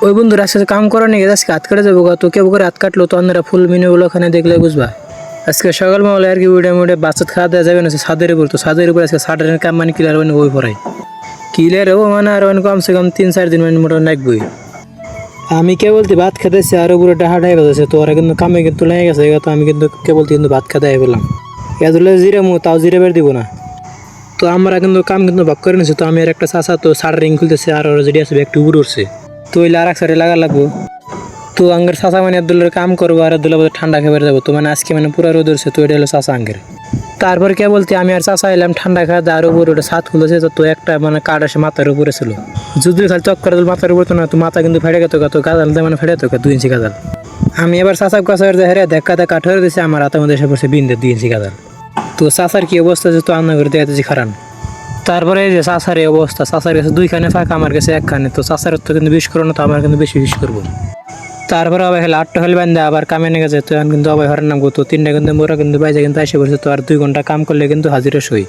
ওই বন্ধু রাস্তাতে কাম করা নিয়ে আজকে হাত কাটে যাবো তো কেউ করে হাত কাটলো তো আপনারা ফুল মিনুগুলো ওখানে দেখলে বুঝবা। আজকে সকাল মহলে আর কি উড়ে বাচ্চা খাওয়া দেওয়া যাবে না ছাদের উপর, তো ছাদের উপর আজকে ছাদের কাম মানে ক্লিয়ার মানে ওই পড়াই ক্লিয়ার হবো মানে আর কমসে কম 3-4 দিন মানে মোটামুটি লাগবই। আমি কেবলতি ভাত খেতেছি আর উপরে ডাহাটাই বাজেছে, তো ওরা কিন্তু কামে কিন্তু লেগে গেছে, তো আমি কিন্তু কেবলতি কিন্তু ভাত খেতে পেলাম এগুলো জিরে তাও জিরে বের দিব না। তো আমরা কিন্তু কাম কিন্তু ভাগ করে নিছি, তো আমি আর একটা চাষা তো সার রিং খুলতেছে আর ওরা যেটি আছে একটু উপরে উঠছে, তো ওই আর এক সাইডে লাগা লাগবো। তো আঙ্গের চাষা মানে আব্দুল্লার কাম করবো আর আব্দুল্লাহ ঠান্ডা খেয়ে যাবো, তো মানে আজকে মানে পুরো রোদ উঠছে, তো এটা হলো চাষা আঙ্গের। তারপর কে বলতে আমি আর চাষা এলাম ঠান্ডা খাওয়া আর উপরে ওটা ছাদ খুলেছে, তো একটা মানে কাঠ আসে মাথার উপরে ছিল, যদি খালি চক্কর মাথার উপরে তো না, তো মাথা কিন্তু ফেটে গেত, তো গাজাল মানে ফেটে যেত 2 ইঞ্চি গাজাল। আমি এবার চাষার কাছে হেরে দেখা কাঠ হয়ে দিয়েছে, আমার হাতের মধ্যে এসে পড়ছে বিন্দে 2 ইঞ্চি গাজাল। তো চাষার কি অবস্থা আছে তো আন্না করে দেখতেছি খারান। তারপরে এই যে চাষার এই অবস্থা, চাষার কাছে 2খানে ফাঁকা, আমার কাছে 1খানে, তো চাষার তো কিন্তু বিষ করো না, তো আমার কিন্তু বেশি বিষ করবো। তারপরে আবার হেলে 8টা হলে বান্ধে আবার কামে নিয়ে গেছে, তো এখন কিন্তু আবার হরের নাম তো 3টা কিন্তু মোরা কিন্তু বাইজে কিন্তু এসে পড়ছে, তো আর 2 ঘন্টা কাম করলে কিন্তু হাজিরা সই।